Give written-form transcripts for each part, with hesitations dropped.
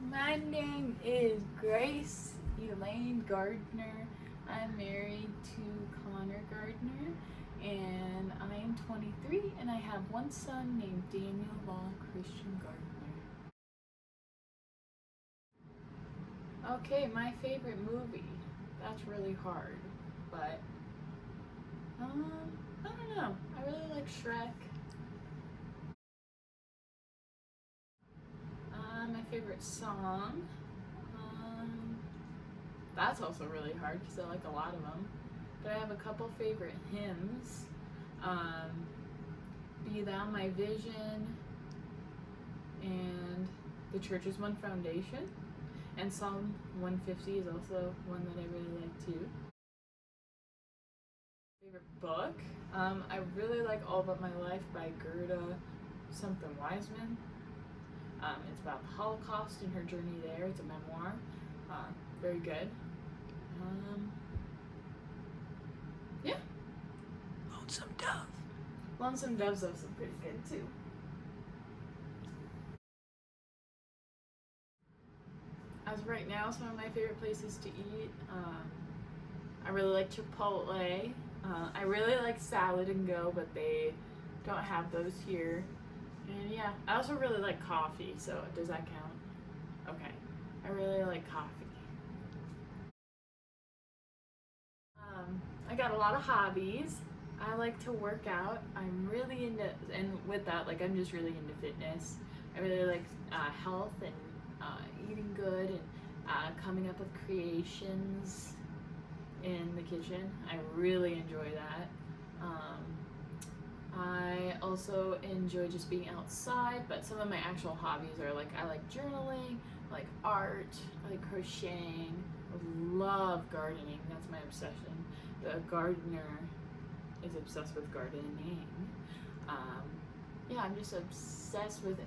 My name is Grace Elaine Gardner. I'm married to Connor Gardner, and I am 23, and I have one son named Daniel Law Christian Gardner. Okay, my favorite movie. That's really hard, but I don't know. I really like Shrek. My favorite song. That's also really hard because I like a lot of them. But I have a couple favorite hymns. Be Thou My Vision and The Church is One Foundation. And Psalm 150 is also one that I really like too. Favorite book? I really like All But My Life by Gerda something Wiseman. It's about the Holocaust and her journey there. It's a memoir. Very good. Yeah. Lonesome Dove. Lonesome Dove's also pretty good too. As of right now, some of my favorite places to eat. I really like Chipotle. I really like Salad and Go, but they don't have those here. And yeah, I also really like coffee, so does that count? Okay. I really like coffee. I got a lot of hobbies. I like to work out. I'm really into, and with that, like I'm just really into fitness. I really like health and eating good and coming up with creations in the kitchen. I really enjoy that. I also enjoy just being outside, but some of my actual hobbies are like I like journaling, I like art, I like crocheting, I love gardening. That's my obsession. The gardener is obsessed with gardening. Yeah, I'm just obsessed with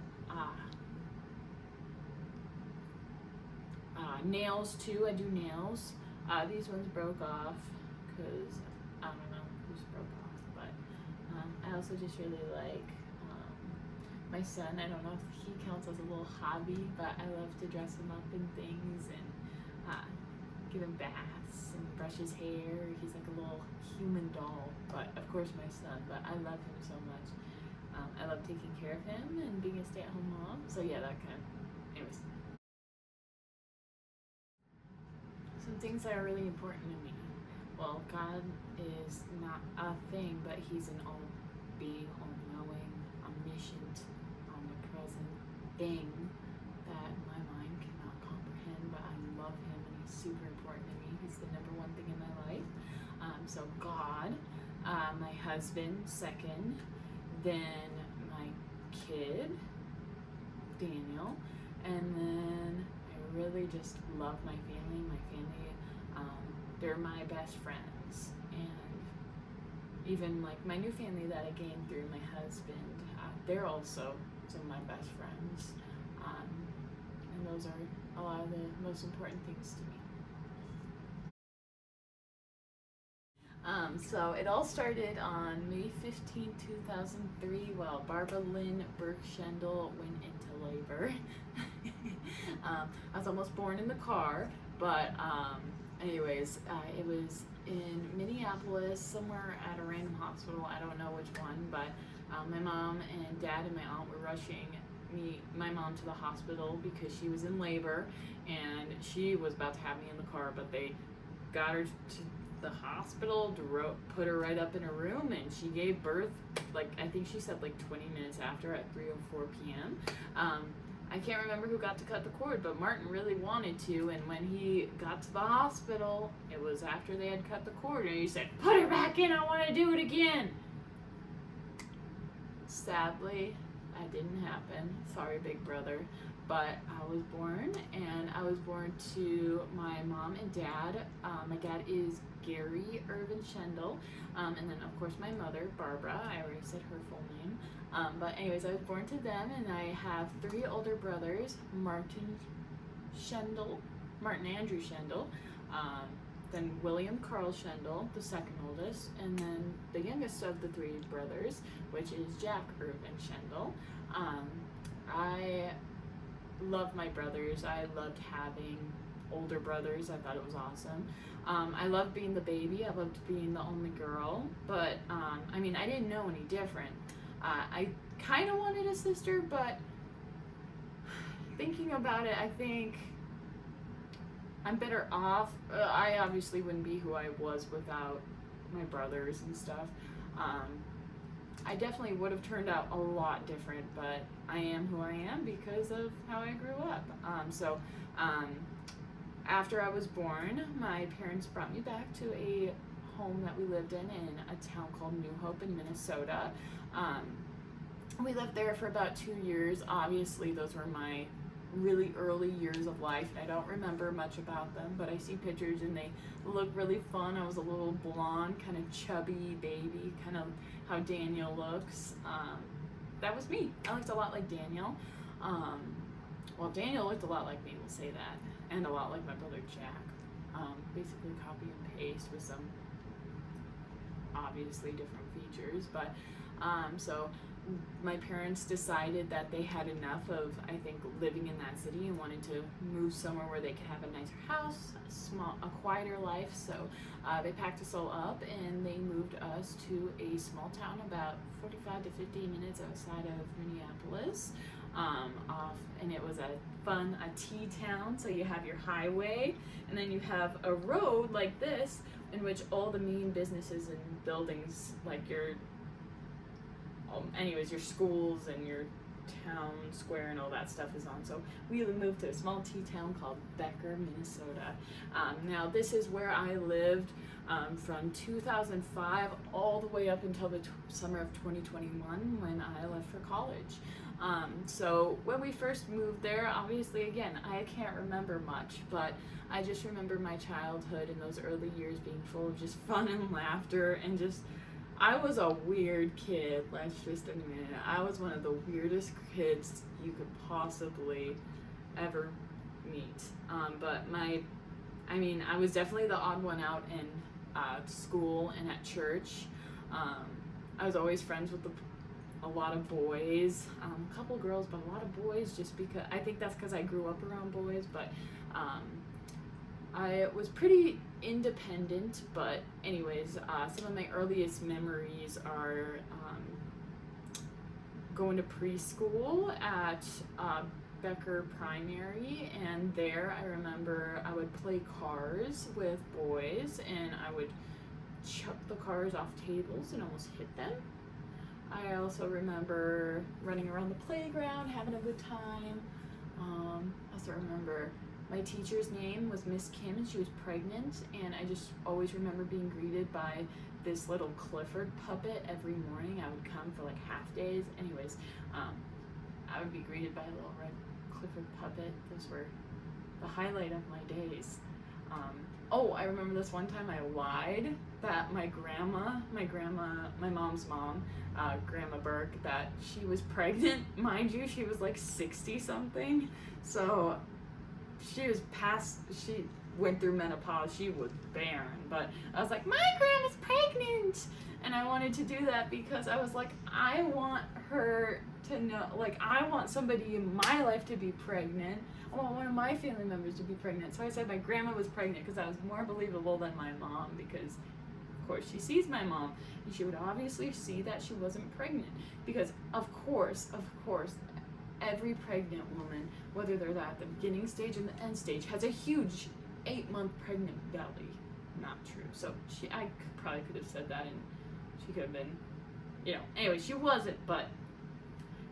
nails too. I do nails. These ones broke off because I don't know who's broke off, but I also just really like my son. I don't know if he counts as a little hobby, but I love to dress him up in things and give him baths and brush his hair. He's like a little human doll, but of course my son, but I love him so much. I love taking care of him and being a stay-at-home mom. So yeah, that kind of, anyways. Some things that are really important to me. Well, God is not a thing, but He's an all-being, all-knowing, omniscient, omnipresent thing that my mind cannot comprehend, but I love Him and He's super important to me. He's the number one thing in my life. So God, my husband second, then my kid, Daniel, and then I really just love my family. My family, they're my best friends, and even like my new family that I gained through my husband, they're also some of my best friends, and those are a lot of the most important things to me. So it all started on May 15, 2003, while Barbara Lynn Burke-Shendel went into labor. I was almost born in the car, but anyways, it was in Minneapolis, somewhere at a random hospital. I don't know which one, but my mom and dad and my aunt were rushing my mom to the hospital because she was in labor, and she was about to have me in the car, but they got her to the hospital, put her right up in her room, and she gave birth, like I think she said like 20 minutes after at 3:04 p.m. I can't remember who got to cut the cord, but Martin really wanted to, and when he got to the hospital, it was after they had cut the cord, and he said, "Put her back in, I want to do it again." Sadly, that didn't happen. Sorry, big brother. But I was born, and I was born to my mom and dad. My dad is Gary Irvin Shendel, and then of course my mother, Barbara. I already said her full name. But anyways, I was born to them, and I have 3 older brothers: Martin Andrew Shendel, then William Carl Shendel, the second oldest, and then the youngest of the 3 brothers, which is Jack Irvin Shendel. I loved my brothers. I loved having older brothers. I thought it was awesome. I loved being the baby. I loved being the only girl. But, I mean, I didn't know any different. I kind of wanted a sister, but thinking about it, I think I'm better off. I obviously wouldn't be who I was without my brothers and stuff. I definitely would have turned out a lot different, but I am who I am because of how I grew up. After I was born, my parents brought me back to a home that we lived in a town called New Hope in Minnesota. We lived there for about 2 years. Obviously, those were my really early years of life, and I don't remember much about them, but I see pictures and they look really fun. I was a little blonde, kind of chubby baby, kind of how Daniel looks. That was me. I looked a lot like Daniel. Well, Daniel looked a lot like me, we'll say that, and a lot like my brother Jack. Basically copy and paste with some obviously different features, but so my parents decided that they had enough of, I think, living in that city and wanted to move somewhere where they could have a nicer house, a quieter life. So they packed us all up and they moved us to a small town about 45 to 50 minutes outside of Minneapolis. And it was a T town. So you have your highway and then you have a road like this in which all the main businesses and buildings, like your schools and your town square and all that stuff is on. So we moved to a small T town called Becker, Minnesota. Now this is where I lived from 2005 all the way up until the summer of 2021 when I left for college. So when we first moved there, obviously, again, I can't remember much, but I just remember my childhood and those early years being full of just fun and laughter and just, I was a weird kid, let's just admit it. I was one of the weirdest kids you could possibly ever meet. But I was definitely the odd one out in school and at church. I was always friends with a lot of boys, a couple girls, but a lot of boys, just because, I think that's because I grew up around boys, but I was pretty independent. But anyways, some of my earliest memories are going to preschool at Becker Primary, and there I remember I would play cars with boys and I would chuck the cars off tables and almost hit them. I also remember running around the playground, having a good time. I also remember my teacher's name was Miss Kim and she was pregnant, and I just always remember being greeted by this little Clifford puppet every morning. I would come for like half days. Anyways, I would be greeted by a little red Clifford puppet. Those were the highlight of my days. I remember this one time I lied that my mom's mom, Grandma Burke, that she was pregnant. Mind you, she was like 60 something. So she went through menopause. She was barren, but I was like, my grandma's pregnant. And I wanted to do that because I was like, I want her to know, like, I want somebody in my life to be pregnant. I want one of my family members to be pregnant. So I said my grandma was pregnant because that was more believable than my mom, because of course she sees my mom and she would obviously see that she wasn't pregnant, because of course, every pregnant woman, whether they're at the beginning stage or the end stage, has a huge 8-month pregnant belly. Not true. So I probably could have said that and she could have been, anyway, she wasn't, but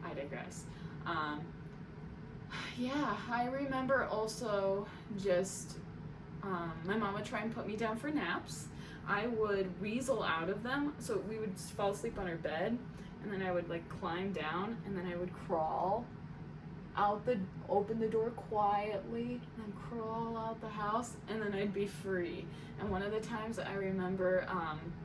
I digress. Yeah, I remember also just, my mom would try and put me down for naps. I would weasel out of them, so we would fall asleep on our bed, and then I would like climb down, and then I would crawl out open the door quietly, and then crawl out the house, and then I'd be free. And one of the times I remember,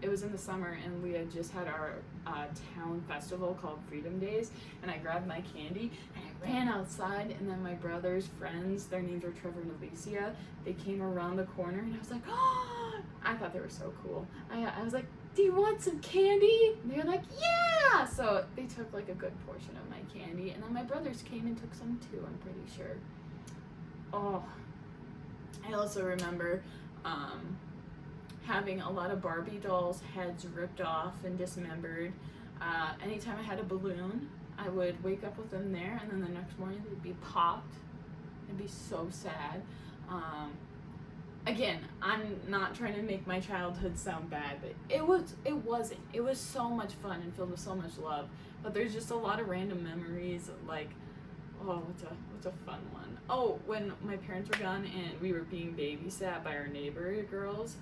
it was in the summer, and we had just had our town festival called Freedom Days, and I grabbed my candy, and I ran outside, and then my brother's friends, their names were Trevor and Alicia, they came around the corner, and I was like, oh, I thought they were so cool. I was like, do you want some candy? And they're like, yeah! So they took like a good portion of my candy, and then my brothers came and took some too, I'm pretty sure. Oh, I also remember having a lot of Barbie dolls' heads ripped off and dismembered. Anytime I had a balloon, I would wake up with them there, and then the next morning they'd be popped. It'd be so sad. Again, I'm not trying to make my childhood sound bad, but it wasn't. It was so much fun and filled with so much love. But there's just a lot of random memories, like, oh, what's a fun one? Oh, when my parents were gone and we were being babysat by our neighbor girls,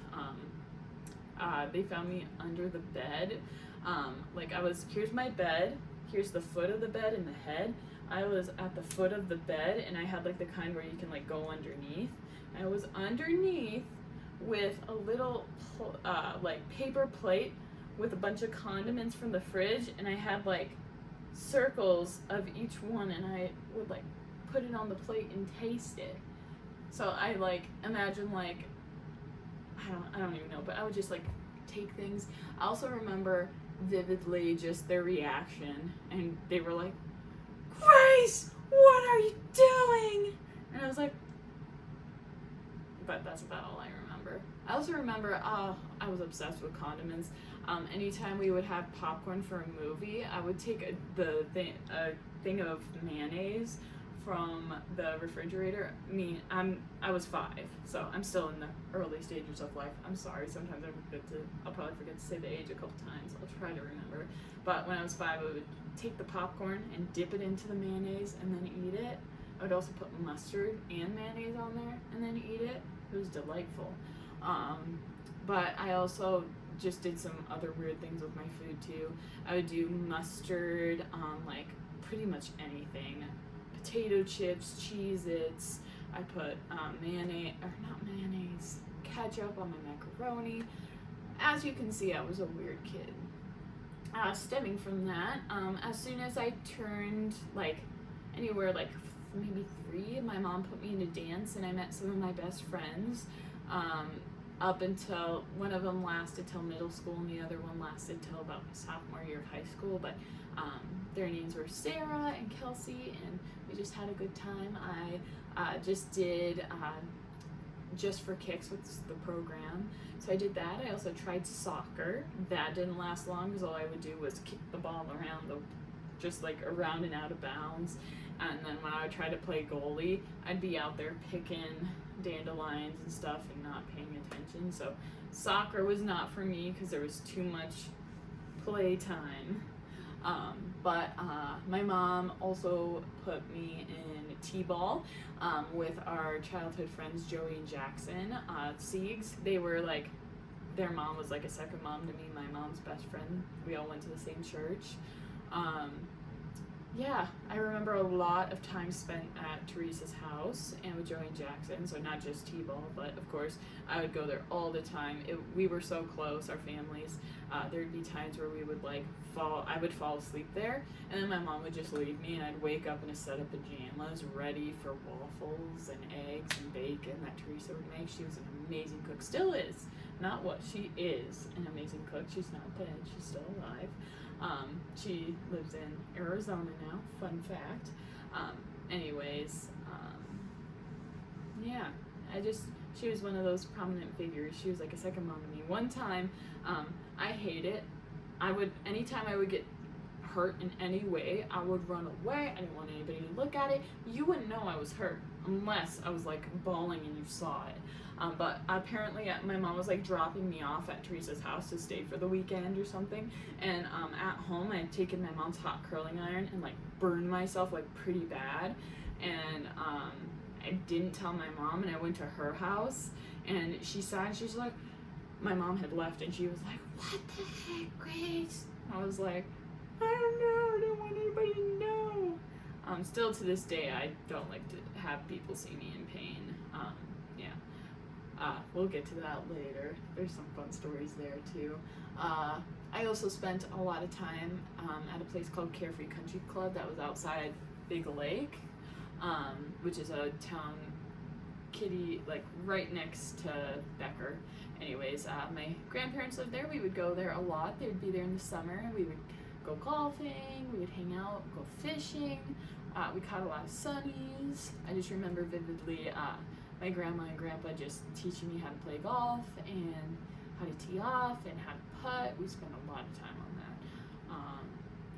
they found me under the bed. Here's my bed, here's the foot of the bed and the head. I was at the foot of the bed, and I had like the kind where you can like go underneath. I was underneath with a little paper plate with a bunch of condiments from the fridge, and I had like circles of each one, and I would like put it on the plate and taste it. So I like imagine like I don't even know, but I would just like take things. I also remember vividly just their reaction, and they were like, Grace, what are you doing? And I was like, but that's about all I remember. I also remember I was obsessed with condiments. Anytime we would have popcorn for a movie, I would take a thing of mayonnaise from the refrigerator. I was 5, so I'm still in the early stages of life. I'm sorry, sometimes I'll probably forget to say the age a couple times. I'll try to remember. But when I was 5, I would take the popcorn and dip it into the mayonnaise and then eat it. I would also put mustard and mayonnaise on there and then eat it. It was delightful. But I also just did some other weird things with my food too. I would do mustard on like pretty much anything. Potato chips, Cheez-Its. I put ketchup on my macaroni. As you can see, I was a weird kid. Stemming from that, as soon as I turned like anywhere like maybe 3, my mom put me into dance, and I met some of my best friends. Up until one of them lasted till middle school, and the other one lasted till about sophomore year of high school. But their names were Sarah and Kelsey, and we just had a good time. I just did Just for Kicks with the program, so I did that. I also tried soccer. That didn't last long because all I would do was kick the ball around around and out of bounds. And then when I would try to play goalie, I'd be out there picking dandelions and stuff and not paying attention. So soccer was not for me because there was too much play time. But my mom also put me in t-ball with our childhood friends Joey and Jackson. Siegs, they were like, their mom was like a second mom to me, my mom's best friend. We all went to the same church. Yeah, I remember a lot of time spent at Teresa's house and with Joey and Jackson, so not just t-ball, but of course I would go there all the time. We were so close, our families. There'd be times where we would I would fall asleep there, and then my mom would just leave me, and I'd wake up in a set of pajamas ready for waffles and eggs and bacon that Teresa would make. She was an amazing cook, still is. Not what she is, an amazing cook. She's not dead, she's still alive. She lives in Arizona now, fun fact. Yeah, she was one of those prominent figures. She was like a second mom to me. One time, I hate it. Anytime I would get hurt in any way, I would run away. I didn't want anybody to look at it. You wouldn't know I was hurt unless I was like bawling and you saw it. But apparently my mom was like dropping me off at Teresa's house to stay for the weekend or something, and at home I had taken my mom's hot curling iron and like burned myself like pretty bad, and I didn't tell my mom, and I went to her house, and she saw it, she's like, my mom had left, and she was like, what the heck, Grace? I was like, I don't know, I don't want anybody to know. Still to this day, I don't like to have people see me in pain. We'll get to that later. There's some fun stories there too. I also spent a lot of time at a place called Carefree Country Club that was outside Big Lake, which is a town kitty, like right next to Becker. Anyways, my grandparents lived there. We would go there a lot. They would be there in the summer. We would go golfing. We would hang out, go fishing. We caught a lot of sunnies. I just remember vividly my grandma and grandpa just teaching me how to play golf and how to tee off and how to putt. We spent a lot of time on that.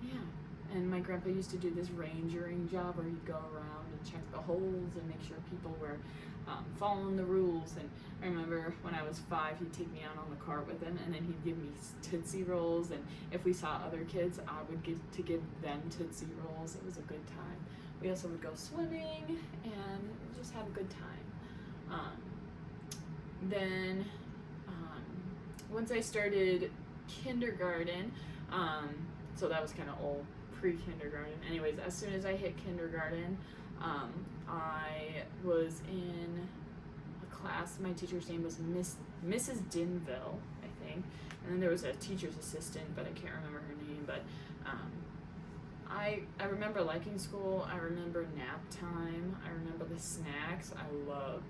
Yeah, and my grandpa used to do this rangering job where he'd go around and check the holes and make sure people were following the rules. And I remember when I was 5, he'd take me out on the cart with him, and then he'd give me Tootsie Rolls, and if we saw other kids, I would get to give them Tootsie Rolls. It was a good time. We also would go swimming and just have a good time. Then once I started kindergarten, so that was kind of old, pre-kindergarten. Anyways, as soon as I hit kindergarten, I was in a class. My teacher's name was Mrs. Dinville, I think, and then there was a teacher's assistant, but I can't remember her name. But I remember liking school. I remember nap time. I remember the snacks. I loved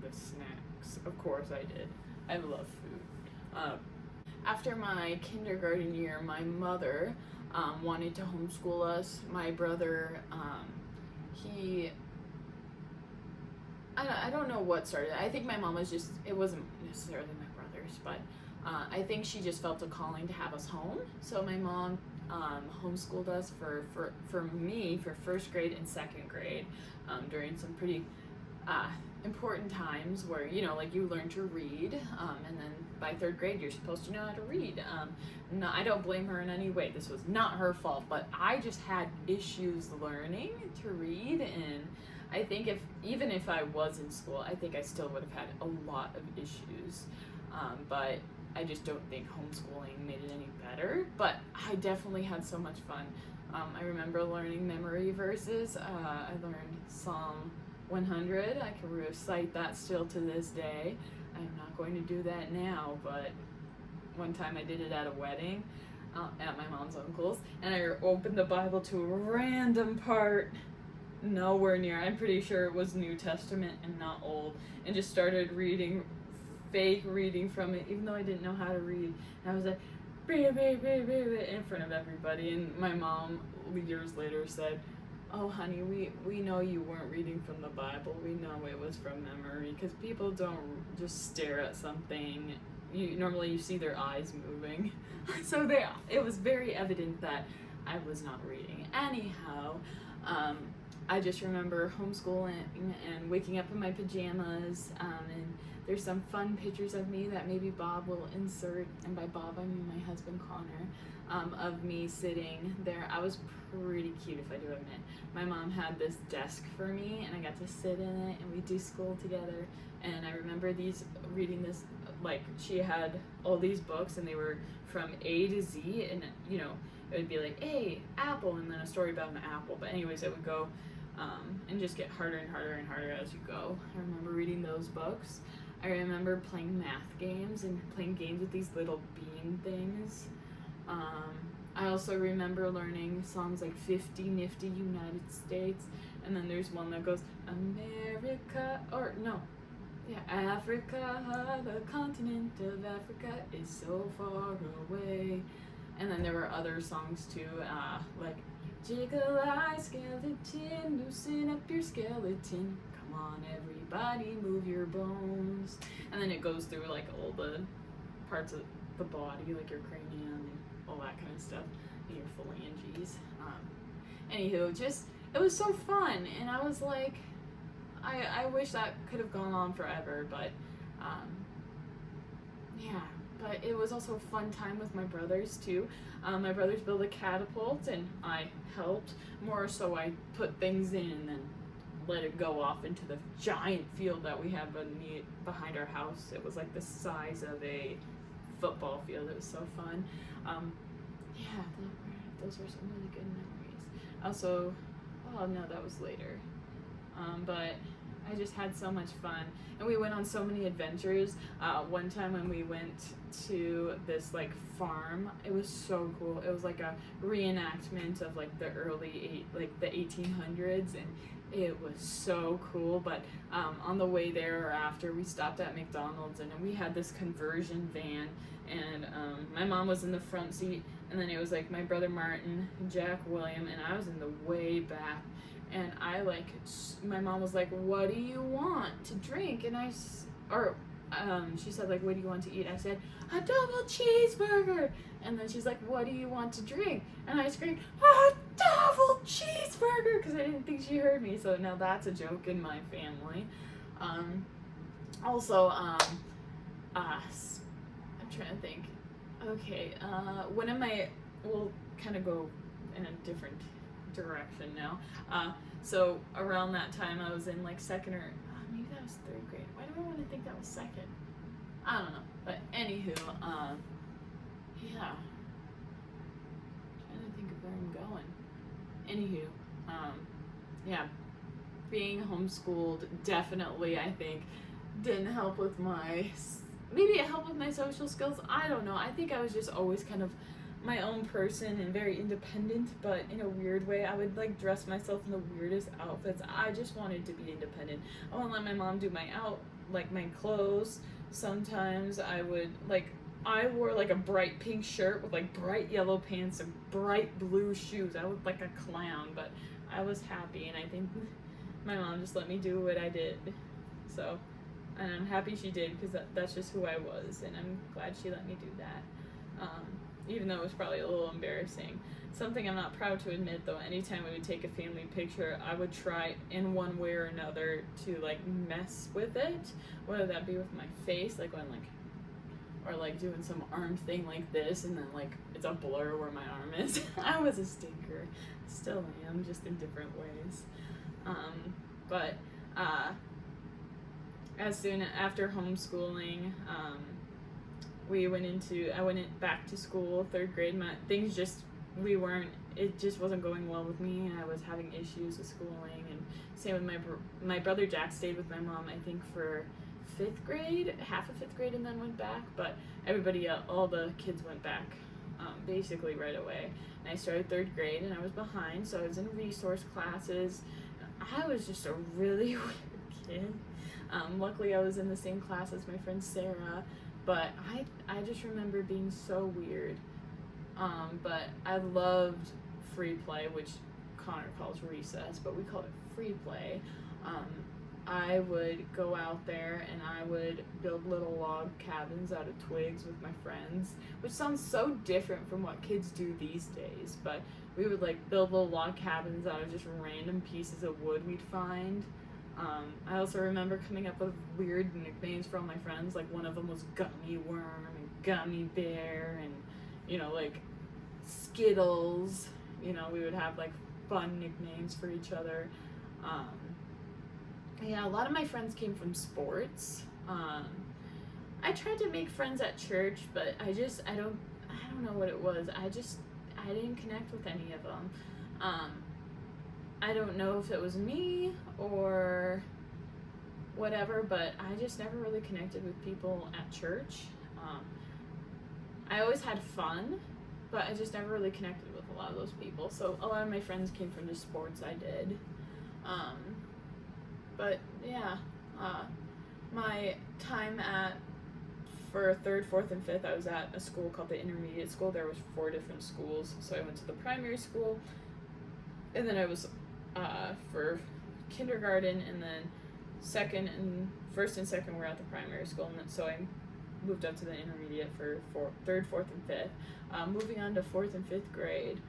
the snacks. Of course I did. I love food. After my kindergarten year, my mother wanted to homeschool us. My brother, I don't know what started. I think my mom was just, it wasn't necessarily my brother's, but I think she just felt a calling to have us home. So my mom homeschooled us for me for 1st grade and 2nd grade during some pretty important times where, you know, like you learn to read, and then by 3rd grade you're supposed to know how to read. No, I don't blame her in any way. This was not her fault, but I just had issues learning to read, and I think even if I was in school, I think I still would have had a lot of issues. But I just don't think homeschooling made it any better. But I definitely had so much fun. I remember learning memory verses. I learned Psalm 100. I can recite that still to this day. I'm not going to do that now, but one time I did it at a wedding at my mom's uncle's, and I opened the Bible to a random part nowhere near, I'm pretty sure it was New Testament and not Old, and just started fake reading from it, even though I didn't know how to read. And I was like, in front of everybody, and my mom years later said, "Oh honey, we know you weren't reading from the Bible. We know it was from memory, because people don't just stare at something. Normally you see their eyes moving." So it was very evident that I was not reading. Anyhow, I just remember homeschooling and waking up in my pajamas, and there's some fun pictures of me that maybe Bob will insert, and by Bob I mean my husband Connor, of me sitting there. I was pretty cute, if I do admit. My mom had this desk for me, and I got to sit in it, and we do school together. And I remember reading this, like, she had all these books, and they were from A to Z, and you know, it would be like, A, apple, and then a story about an apple. But anyways, it would go and just get harder and harder and harder as you go. I remember reading those books. I remember playing math games and playing games with these little bean things. I also remember learning songs like 50 Nifty United States, and then there's one that goes, America, or no, yeah, Africa, the continent of Africa is so far away. And then there were other songs too, like, Jiggle eye skeleton, loosen up your skeleton. Come on everybody, move your bones. And then it goes through like all the parts of the body, like your cranium and all that kind of stuff, and your phalanges. Anywho, it was so fun, and I was like, I wish that could have gone on forever, but yeah. But it was also a fun time with my brothers too. My brothers built a catapult, and I helped. More so I put things in and then let it go off into the giant field that we had behind our house. It was like the size of a football field. It was so fun. Yeah, those were some really good memories. Also, oh no, that was later. But I just had so much fun, and we went on so many adventures. One time when we went to this like farm, it was so cool. It was like a reenactment of like the the 1800s, and it was so cool. But on the way there or after, we stopped at McDonald's, and we had this conversion van, and my mom was in the front seat, and then it was like my brother Martin, Jack, William, and I was in the way back. And I my mom was like, "What do you want to drink?" And she said like, "What do you want to eat?" I said, "A double cheeseburger." And then she's like, "What do you want to drink?" And I screamed, "A double cheeseburger," because I didn't think she heard me. So now that's a joke in my family. Also, I'm trying to think. Okay, we'll kind of go in a different direction now. So around that time I was in like second or maybe that was third grade. Why do I want to think that was second? I don't know. But anywho, yeah. Trying to think of where I'm going. Anywho, yeah. Being homeschooled definitely, I think, didn't help with maybe it helped with my social skills. I don't know. I think I was just always kind of my own person and very independent, but in a weird way. I would like dress myself in the weirdest outfits. I just wanted to be independent. I wouldn't let my mom do my clothes. Sometimes I wore like a bright pink shirt with like bright yellow pants and bright blue shoes. I looked like a clown, but I was happy, and I think my mom just let me do what I did. So, and I'm happy she did, because that's just who I was, and I'm glad she let me do that. Even though it was probably a little embarrassing. Something I'm not proud to admit, though, anytime we would take a family picture, I would try in one way or another to like mess with it, whether that be with my face, like when or like doing some arm thing like this, and then like it's a blur where my arm is. I was a stinker, still am, just in different ways. But as soon after homeschooling, I went back to school, third grade. It just wasn't going well with me, and I was having issues with schooling. And same with my brother Jack stayed with my mom, I think, for half of fifth grade, and then went back. But all the kids went back basically right away. And I started third grade, and I was behind, so I was in resource classes. I was just a really weird kid. Luckily, I was in the same class as my friend Sarah. But I just remember being so weird. But I loved free play, which Connor calls recess, but we called it free play. I would go out there and I would build little log cabins out of twigs with my friends, which sounds so different from what kids do these days. But we would like build little log cabins out of just random pieces of wood we'd find. I also remember coming up with weird nicknames for all my friends. Like one of them was Gummy Worm and Gummy Bear, and like Skittles. We would have like fun nicknames for each other. Yeah, a lot of my friends came from sports. I tried to make friends at church, but I don't know what it was. I didn't connect with any of them. I don't know if it was me or whatever, but I just never really connected with people at church. I always had fun, but I just never really connected with a lot of those people. So a lot of my friends came from the sports I did. But yeah, my time for third, fourth, and fifth, I was at a school called the intermediate school. There was 4 different schools. So I went to the primary school, and then I was for kindergarten, and then first and second were at the primary school, and then so I moved up to the intermediate for third, fourth, and fifth. Moving on to fourth and fifth grade,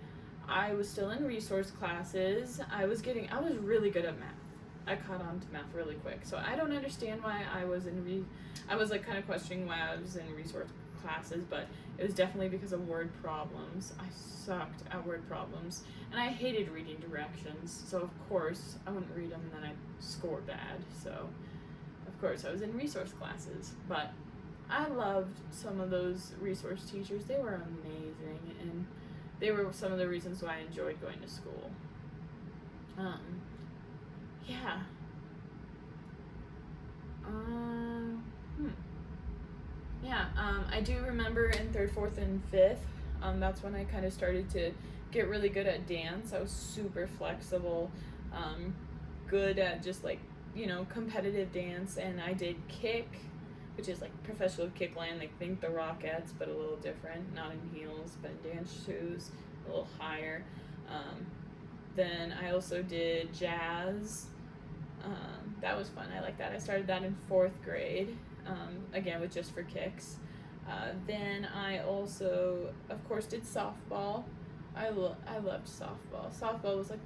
I was still in resource classes. I was really good at math. I caught on to math really quick, so I don't understand why I was like kind of questioning why I was in resource classes, but it was definitely because of word problems. I sucked at word problems, and I hated reading directions, so of course I wouldn't read them, and then I'd score bad. So of course I was in resource classes, but I loved some of those resource teachers. They were amazing, and they were some of the reasons why I enjoyed going to school. Yeah. Um, hmm. Yeah, I do remember in third, fourth, and fifth, that's when I kind of started to get really good at dance. I was super flexible, um, good at just like, competitive dance, and I did kick, which is like professional kick line, like think the Rockettes, but a little different, not in heels, but in dance shoes, a little higher. Um, then I also did jazz. That was fun. I like that. I started that in fourth grade, again with just for kicks. Then I also, of course, did softball. I loved softball. Softball was like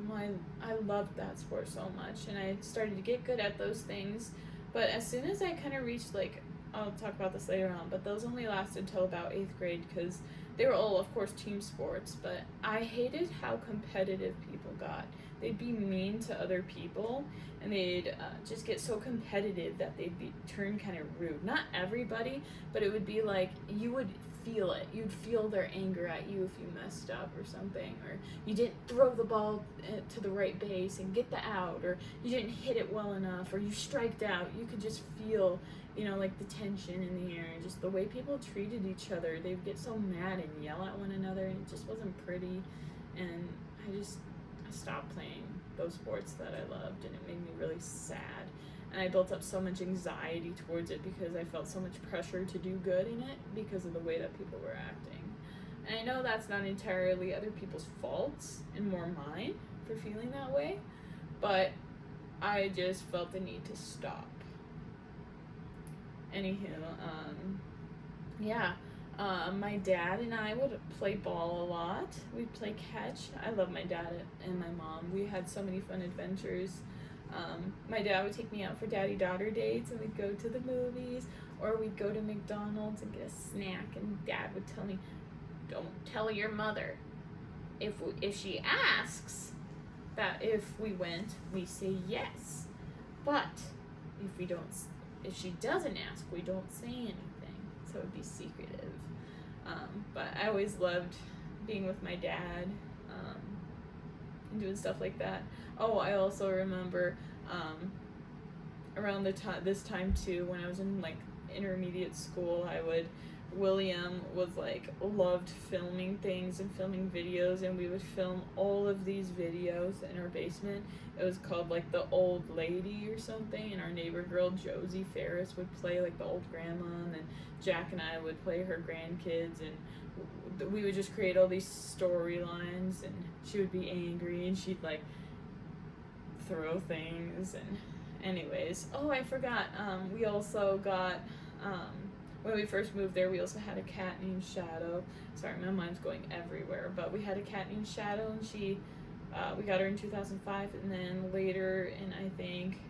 I loved that sport so much, and I started to get good at those things. But as soon as I kind of reached like, I'll talk about this later on, but those only lasted until about eighth grade because they were all, of course, team sports. But I hated how competitive people got. They'd be mean to other people, and they'd just get so competitive that turn kind of rude. Not everybody, but it would be like you would feel it. You'd feel their anger at you if you messed up or something, or you didn't throw the ball to the right base and get the out, or you didn't hit it well enough, or you striked out. You could just feel, like the tension in the air and just the way people treated each other. They would get so mad and yell at one another, and it just wasn't pretty. And I stopped playing those sports that I loved, and it made me really sad. And I built up so much anxiety towards it because I felt so much pressure to do good in it because of the way that people were acting. And I know that's not entirely other people's faults and more mine for feeling that way, but I just felt the need to stop. Anywho, my dad and I would play ball a lot. We'd play catch. I love my dad and my mom. We had so many fun adventures. My dad would take me out for daddy-daughter dates, and we'd go to the movies, or we'd go to McDonald's and get a snack, and Dad would tell me, don't tell your mother. If she asks that if we went, we say yes. But if she doesn't ask, we don't say anything. So it would be secretive. But I always loved being with my dad, and doing stuff like that. Oh, I also remember around this time too, when I was in like intermediate school, William was like loved filming things and filming videos, and we would film all of these videos in our basement. It was called like The Old Lady or something, and our neighbor girl Josie Ferris would play like the old grandma, and then Jack and I would play her grandkids, and we would just create all these storylines, and she would be angry and she'd like throw things. And anyways, I forgot, we also got when we first moved there, we also had a cat named Shadow. Sorry, my mind's going everywhere, but we had a cat named Shadow, and we got her in 2005, and then later in, I think,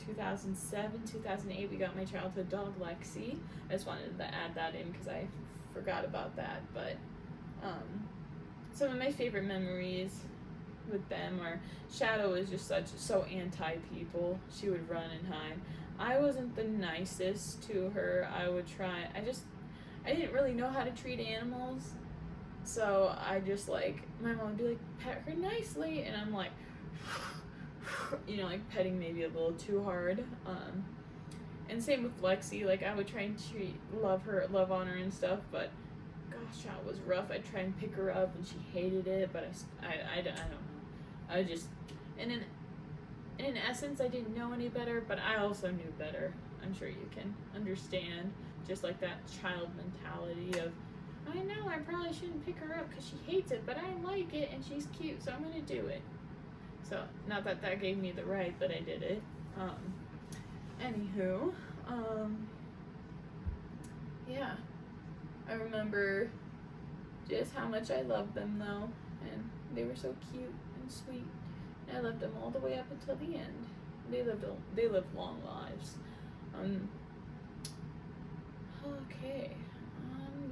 2007, 2008, we got my childhood dog, Lexi. I just wanted to add that in because I forgot about that, but some of my favorite memories with them are Shadow is just so anti-people. She would run and hide. I wasn't the nicest to her. I I didn't really know how to treat animals, so I just like, my mom would be like, pet her nicely, and I'm like, like petting maybe a little too hard. And same with Lexi, like I would try and love on her and stuff, but gosh, that was rough. I'd try and pick her up, and she hated it, but I don't know. I just, and in essence, I didn't know any better, but I also knew better. I'm sure you can understand, just like that child mentality of, I know I probably shouldn't pick her up because she hates it, but I like it and she's cute, so I'm going to do it. So, not that that gave me the right, but I did it. Anywho, yeah. I remember just how much I loved them, though, and they were so cute and sweet. I loved them all the way up until the end. They lived long lives. Okay.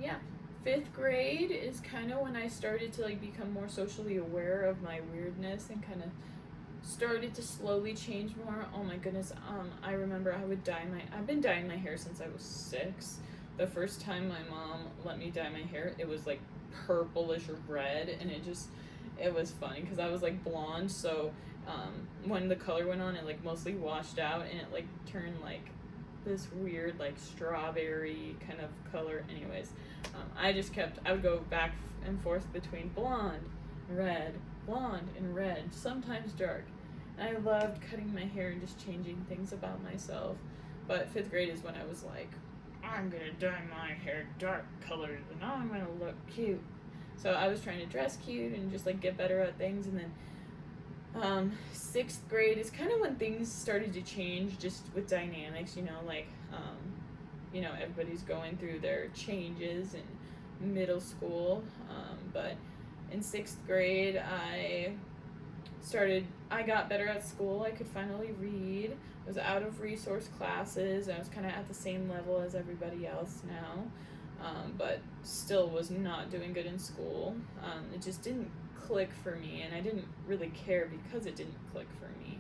Yeah. 5th grade is kind of when I started to like become more socially aware of my weirdness and kind of started to slowly change more. Oh my goodness. I remember I've been dyeing my hair since I was 6. The first time my mom let me dye my hair, it was like purplish red, and it was funny because I was like blonde, so when the color went on, it like mostly washed out and it like turned like this weird like strawberry kind of color. Anyways, I would go back and forth between blonde, red, blonde, and red, sometimes dark. And I loved cutting my hair and just changing things about myself. But 5th grade is when I was like, I'm gonna dye my hair dark colored and I'm gonna look cute. So I was trying to dress cute and just like get better at things. And then 6th grade is kind of when things started to change just with dynamics, like, everybody's going through their changes in middle school. But in 6th grade, I got better at school. I could finally read. I was out of resource classes. I was kind of at the same level as everybody else now, but still was not doing good in school. It just didn't click for me, and I didn't really care because it didn't click for me.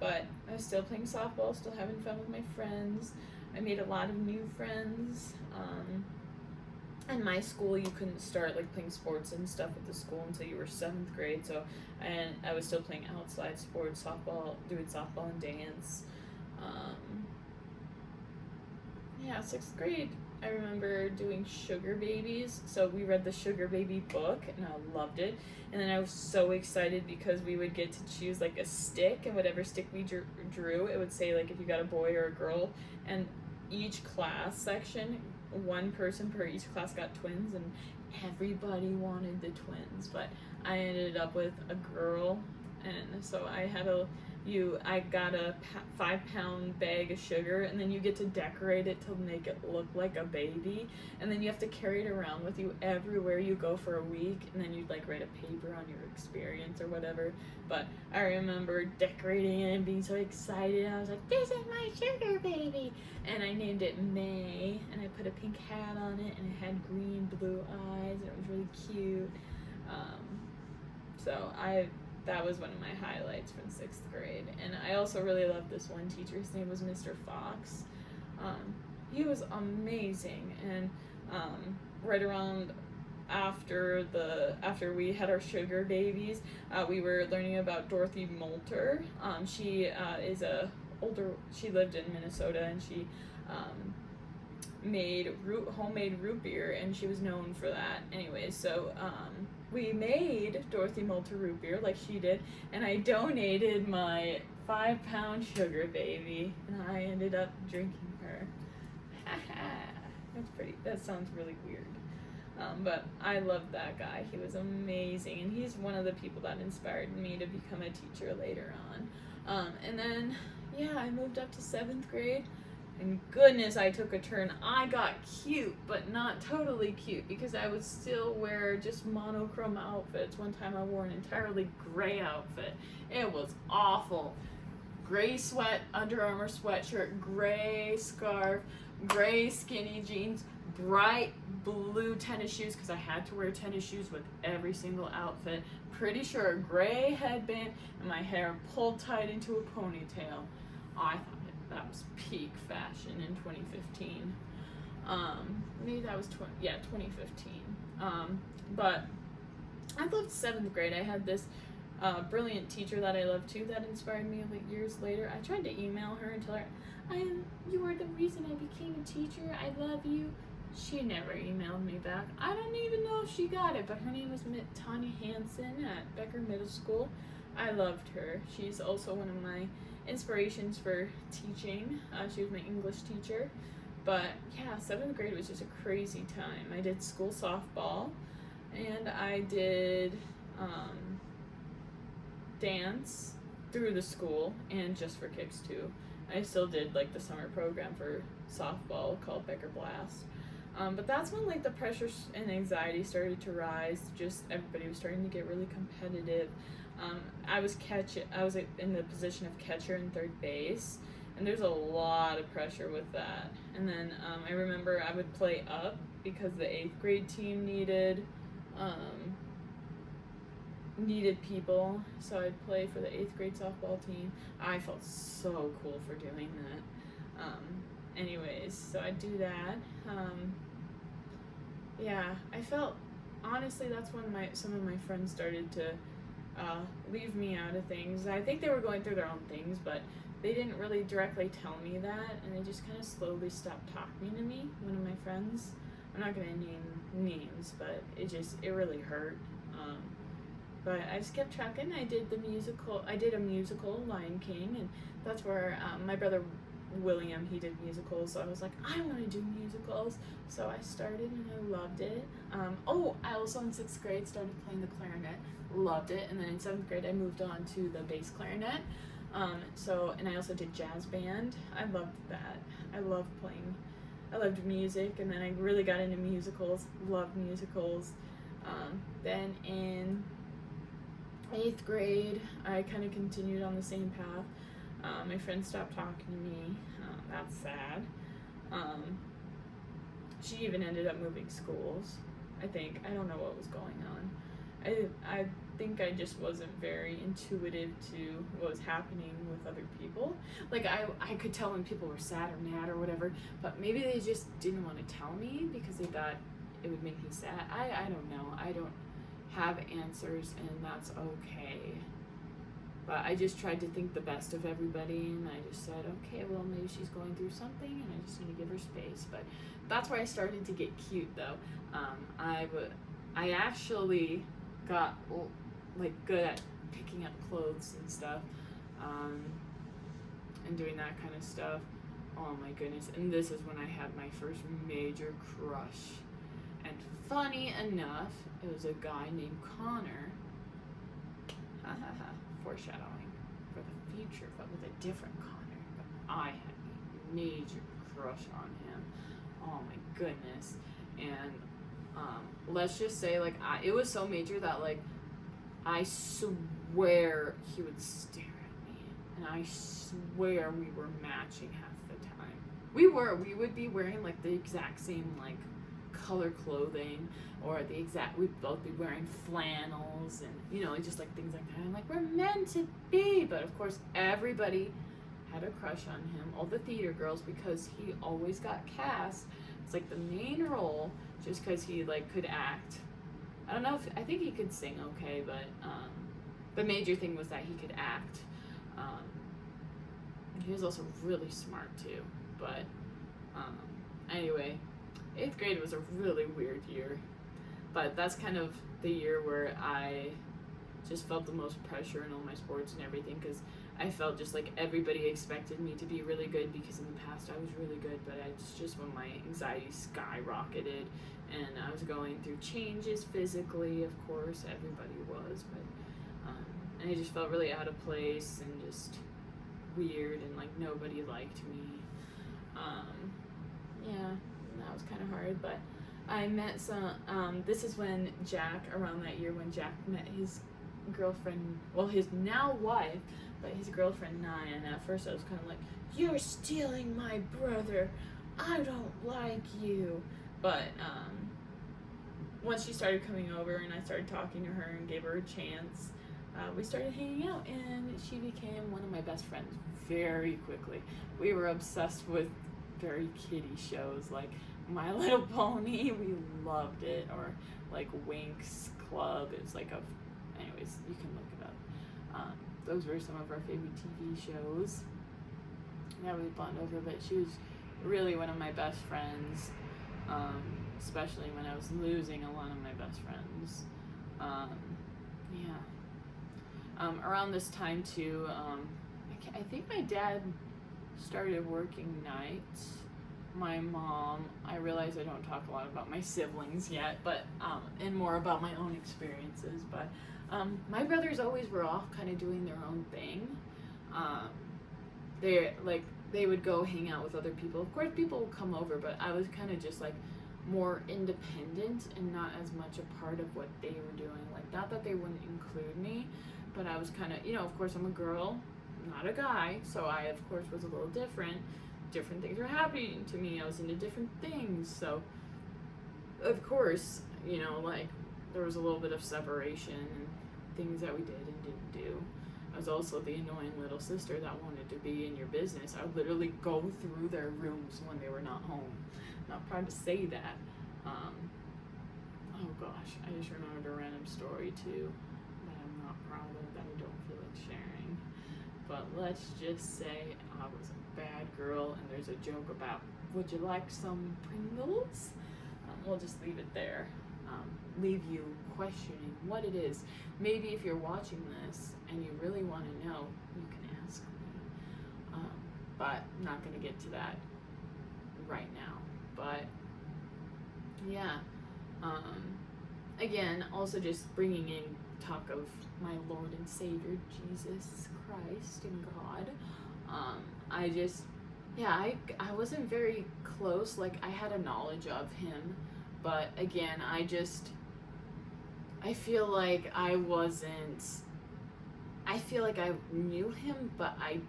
But I was still playing softball, still having fun with my friends. I made a lot of new friends. In my school, you couldn't start like playing sports and stuff with the school until you were 7th grade. And I was still playing outside sports, softball, doing softball and dance. 6th grade, I remember doing Sugar Babies. So we read the Sugar Baby book, and I loved it. And then I was so excited because we would get to choose like a stick, and whatever stick we drew, it would say like if you got a boy or a girl. And each class section, one person per each class got twins, and everybody wanted the twins, but I ended up with a girl, and so I got a 5-pound bag of sugar, and then you get to decorate it to make it look like a baby, and then you have to carry it around with you everywhere you go for a week, and then you'd like write a paper on your experience or whatever. But I remember decorating it and being so excited. I was like, this is my sugar baby, and I named it May, and I put a pink hat on it, and it had green blue eyes, and it was really cute. That was one of my highlights from 6th grade. And I also really loved this one teacher. His name was Mr. Fox. He was amazing. And right around after we had our sugar babies, we were learning about Dorothy Moulter. She she lived in Minnesota, and she made homemade root beer, and she was known for that. Anyway, so we made Dorothy Moulter root beer like she did, and I donated my 5-pound sugar baby, and I ended up drinking her. That sounds really weird. But I loved that guy. He was amazing, and he's one of the people that inspired me to become a teacher later on. And then, I moved up to 7th grade. And goodness, I took a turn. I got cute, but not totally cute, because I would still wear just monochrome outfits. One time I wore an entirely gray outfit. It was awful. Gray Under Armour sweatshirt, gray scarf, gray skinny jeans, bright blue tennis shoes, because I had to wear tennis shoes with every single outfit. Pretty sure a gray headband, and my hair pulled tight into a ponytail. I thought that was peak fashion in 2015. Maybe that was 2015. But I loved 7th grade. I had this brilliant teacher that I loved too, that inspired me like years later. I tried to email her and tell her, you were the reason I became a teacher. I love you. She never emailed me back. I don't even know if she got it, but her name was Tanya Hansen at Becker Middle School. I loved her. She's also one of my inspirations for teaching. She was my English teacher. But 7th grade was just a crazy time. I did school softball, and I did dance through the school and just for kicks too. I still did like the summer program for softball called Becker Blast. But that's when like the pressure and anxiety started to rise. Just everybody was starting to get really competitive. I was in the position of catcher and third base, and there's a lot of pressure with that. And then I remember I would play up because the 8th grade team needed people, so I'd play for the 8th grade softball team. I felt so cool for doing that. Anyways, so I'd do that. I felt, honestly, that's when some of my friends started to leave me out of things. I think they were going through their own things, but they didn't really directly tell me that, and they just kind of slowly stopped talking to me. One of my friends, I'm not gonna name names, but it really hurt. But I just kept trucking. I did a musical, Lion King, and that's where my brother William, he did musicals, so I was like, I want to do musicals. So I started and I loved it. I also in 6th grade started playing the clarinet, loved it, and then in 7th grade I moved on to the bass clarinet. And I also did jazz band. I loved that. I loved music, and then I really got into musicals, loved musicals. Then in 8th grade, I kind of continued on the same path. My friend stopped talking to me. That's sad. She even ended up moving schools, I think. I don't know what was going on. I think I just wasn't very intuitive to what was happening with other people. Like, I could tell when people were sad or mad or whatever, but maybe they just didn't want to tell me because they thought it would make me sad. I don't know. I don't have answers, and that's okay. But I just tried to think the best of everybody, and I just said, okay, well, maybe she's going through something, and I just need to give her space. But that's where I started to get cute, though. I actually got good at picking up clothes and stuff, and doing that kind of stuff. Oh my goodness! And this is when I had my first major crush. And funny enough, it was a guy named Connor. Ha ha ha. Foreshadowing for the future, but with a different Connor. But I had a major crush on him. Oh my goodness. And let's just say, it was so major that, I swear he would stare at me. And I swear we were matching half the time. We would be wearing, the exact same, color clothing, or we'd both be wearing flannels and just things like that. And we're meant to be, but of course everybody had a crush on him, all the theater girls, because he always got cast. It's the main role just because he could act. I don't know I think he could sing okay, but the major thing was that he could act. He was also really smart too, but anyway, 8th grade was a really weird year, but that's kind of the year where I just felt the most pressure in all my sports and everything, because I felt just like everybody expected me to be really good, because in the past I was really good, but it's just when my anxiety skyrocketed and I was going through changes physically, of course, everybody was, but and I just felt really out of place and just weird, and nobody liked me. Yeah. That was kind of hard, but I met this is when Jack, around that year when Jack met his girlfriend, well, his now wife, but his girlfriend Naya, and at first I was kind of like, you're stealing my brother, I don't like you, but once she started coming over and I started talking to her and gave her a chance, we started hanging out, and she became one of my best friends very quickly. We were obsessed with very kiddie shows like My Little Pony, we loved it, or Winx Club. It was anyways, you can look it up. Those were some of our favorite TV shows that we bond over, but she was really one of my best friends, especially when I was losing a lot of my best friends. Around this time too, I think my dad started working nights. My mom, I realize I don't talk a lot about my siblings yet, but and more about my own experiences, but my brothers always were off kind of doing their own thing. They would go hang out with other people. Of course people would come over, but I was kind of just more independent and not as much a part of what they were doing. Not that they wouldn't include me, but I was kind of, of course I'm a girl, not a guy, so I of course was a little different. Different things were happening to me. I was into different things, so of course, there was a little bit of separation and things that we did and didn't do. I was also the annoying little sister that wanted to be in your business. I would literally go through their rooms when they were not home. I'm not proud to say that. Oh gosh, I just remembered a random story too that I'm not not proud of that I don't feel like sharing. But let's just say I was a bad girl, and there's a joke about, would you like some Pringles? We'll just leave it there. Leave you questioning what it is. Maybe if you're watching this and you really want to know, you can ask me. But I'm not going to get to that right now. But yeah. Again, also just bringing in talk of my Lord and Savior Jesus Christ and God. I wasn't very close. Like, I had a knowledge of him, but again, I feel like I knew him, but I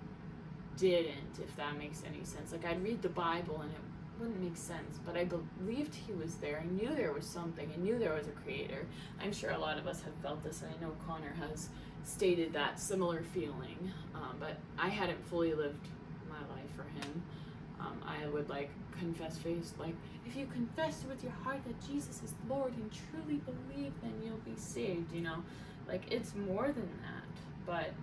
didn't, if that makes any sense. Like, I'd read the Bible and it wouldn't make sense, but I believed he was there. I knew there was something. I knew there was a creator. I'm sure a lot of us have felt this, and I know Connor has stated that similar feeling, but I hadn't fully lived my life for him. I would confess faith, if you confess with your heart that Jesus is Lord and truly believe, then you'll be saved, it's more than that. But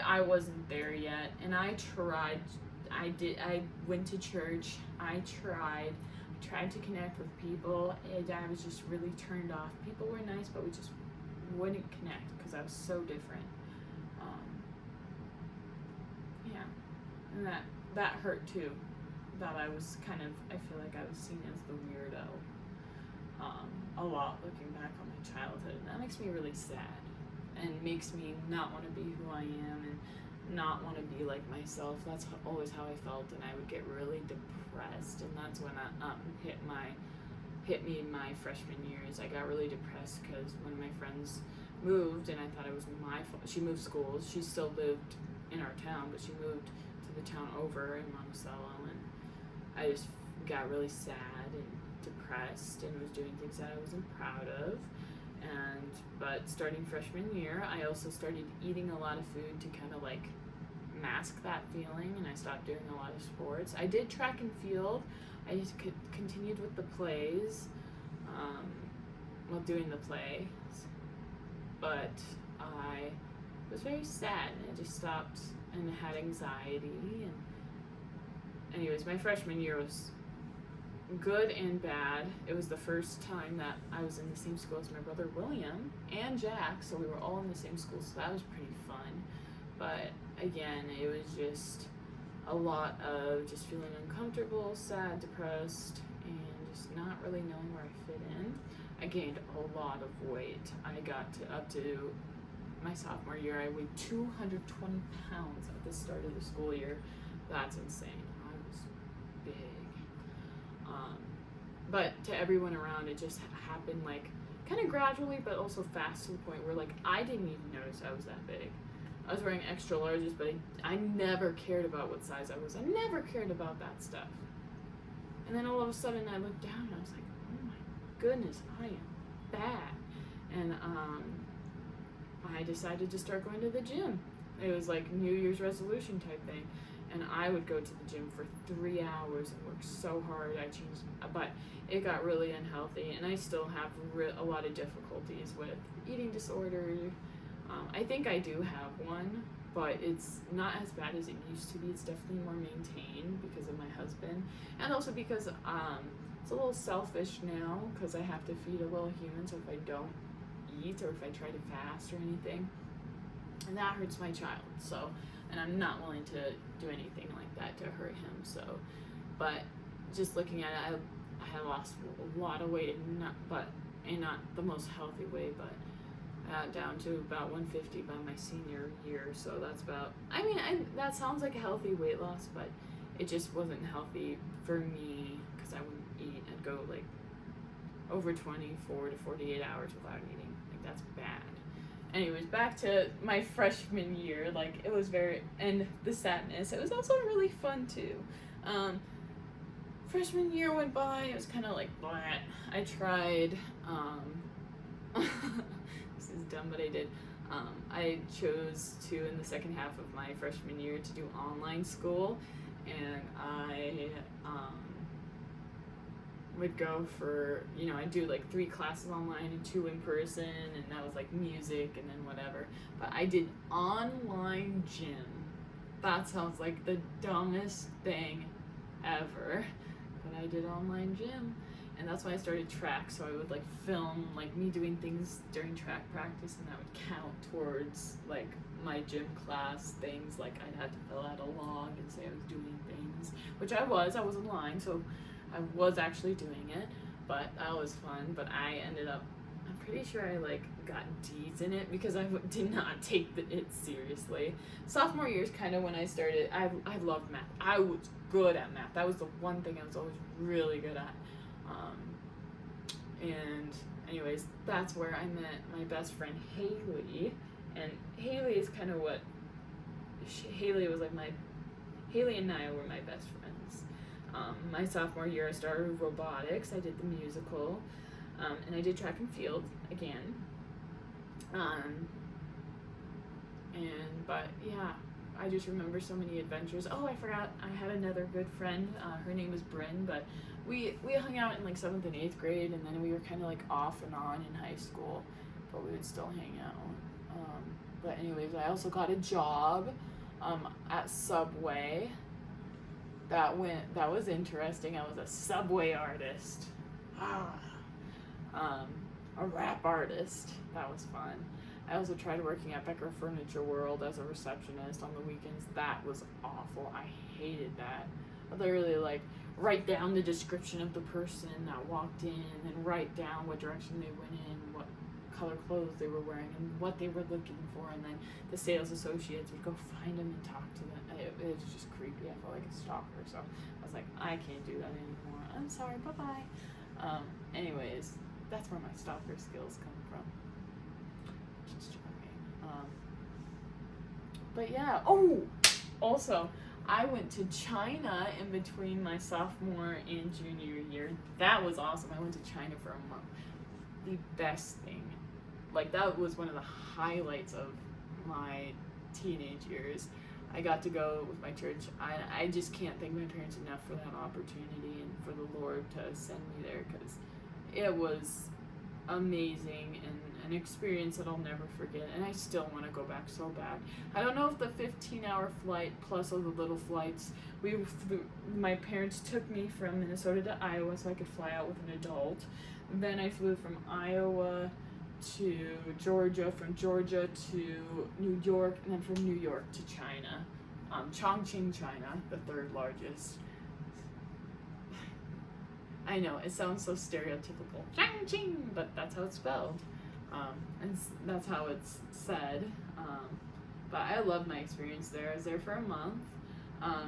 I wasn't there yet, and I tried. I went to church. I tried to connect with people, and I was just really turned off. People were nice, but we just wouldn't connect because I was so different. And that hurt too. That I was I feel like I was seen as the weirdo. A lot looking back on my childhood, and that makes me really sad, and makes me not want to be who I am, and not want to be like myself. That's always how I felt, and I would get really depressed, and that's when hit me in my freshman years. I got really depressed because one of my friends moved, and I thought it was my fault. She moved schools. She still lived in our town, but she moved to the town over in Monticello, and I just got really sad and depressed, and was doing things that I wasn't proud of. But starting freshman year, I also started eating a lot of food to kind of mask that feeling, and I stopped doing a lot of sports. I did track and field. I just continued with the plays, while doing the plays, but I was very sad, and I just stopped, and had anxiety. And anyways, my freshman year was good and bad. It was the first time that I was in the same school as my brother William and Jack, so we were all in the same school, so that was pretty fun. But again, it was just a lot of just feeling uncomfortable, sad, depressed, and just not really knowing where I fit in. I gained a lot of weight. I got up to my sophomore year, I weighed 220 pounds at the start of the school year. That's insane. I was big. But to everyone around, it just happened kind of gradually, but also fast, to the point where I didn't even notice I was that big. I was wearing extra larges, but I never cared about what size I was. I never cared about that stuff. And then all of a sudden I looked down and I was like, oh my goodness, I am bad. And I decided to start going to the gym. It was New Year's resolution type thing. And I would go to the gym for 3 hours and work so hard. But it got really unhealthy, and I still have a lot of difficulties with eating disorder. I think I do have one, but it's not as bad as it used to be. It's definitely more maintained because of my husband, and also because it's a little selfish now, because I have to feed a little human. So if I don't eat, or if I try to fast or anything, and that hurts my child. So, and I'm not willing to do anything like that to hurt him. So, but just looking at it, I had lost a lot of weight, and not the most healthy way, but down to about 150 by my senior year. So that's about, that sounds like a healthy weight loss, but it just wasn't healthy for me, because I wouldn't eat. I'd go over 24 to 48 hours without eating. That's bad. Anyways, back to my freshman year. It was and the sadness. It was also really fun too. Freshman year went by. It was kind of blah. I tried. This is dumb, but I did. I chose to, in the second half of my freshman year, to do online school, and I would go for, I'd do like 3 classes online and 2 in person, and that was like music and then whatever. But I did online gym. That sounds like the dumbest thing ever. But I did online gym, and that's when I started track. So I would like film like me doing things during track practice, and that would count towards like my gym class things. Like I'd have to fill out a log and say I was doing things, which I wasn't lying, so I was actually doing it. But that was fun. But I ended up, I'm pretty sure I like got D's in it because I did not take it seriously. Sophomore year is kind of when I started. I loved math. I was good at math. That was the one thing I was always really good at. And anyways, that's where I met my best friend Haley. And Haley is kind of what Haley was like Haley and I were my best friends. My sophomore year I started robotics. I did the musical, and I did track and field again. But yeah, I just remember so many adventures. Oh, I forgot, I had another good friend. Her name was Bryn, but we hung out in like 7th and 8th grade, and then we were kind of like off and on in high school, but we would still hang out. But anyways, I also got a job at Subway. That was interesting. I was a Subway artist. A rap artist. That was fun. I also tried working at Becker Furniture World as a receptionist on the weekends. That was awful. I hated that. I literally like write down the description of the person that walked in, and then write down what direction they went in, what color clothes they were wearing, and what they were looking for, and then the sales associates would go find them and talk to them. It was just creepy. I felt like a stalker, so I was like, I can't do that anymore. I'm sorry, bye-bye. Anyways, that's where my stalker skills come from. Just joking. But yeah, also, I went to China in between my sophomore and junior year. That was awesome. I went to China for a month. The best thing. Like, that was one of the highlights of my teenage years. I got to go with my church. I just can't thank my parents enough for that opportunity and for the Lord to send me there, because it was amazing and an experience that I'll never forget, and I still want to go back so bad. I don't know if the 15-hour flight plus all the little flights, my parents took me from Minnesota to Iowa so I could fly out with an adult. Then I flew from Iowa to Georgia, from Georgia to New York, and then from New York to China. Chongqing, China, the 3rd largest. I know, it sounds so stereotypical. Chongqing, but that's how it's spelled. And that's how it's said. But I loved my experience there. I was there for a month. I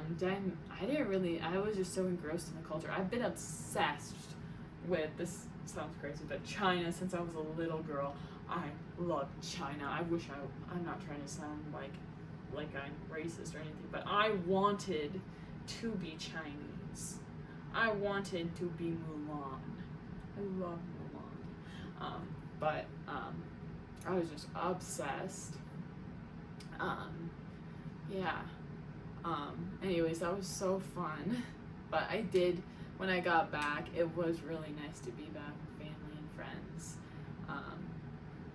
was just so engrossed in the culture. I've been obsessed with this. Sounds crazy, but China since I was a little girl. I love China. I'm not trying to sound like I'm racist or anything, but I wanted to be Chinese. I wanted to be Mulan. I love Mulan. But I was just obsessed. Anyways, that was so fun. But when I got back, it was really nice to be back with family and friends.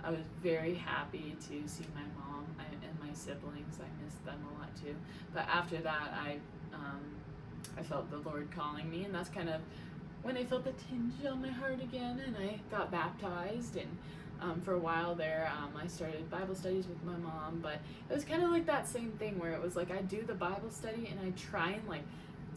I was very happy to see my mom and my siblings. I missed them a lot too. But after that, I felt the Lord calling me, and that's kind of when I felt the tinge on my heart again, and I got baptized. And for a while there, I started Bible studies with my mom, but it was kind of like that same thing where it was like I'd do the Bible study and I'd try and like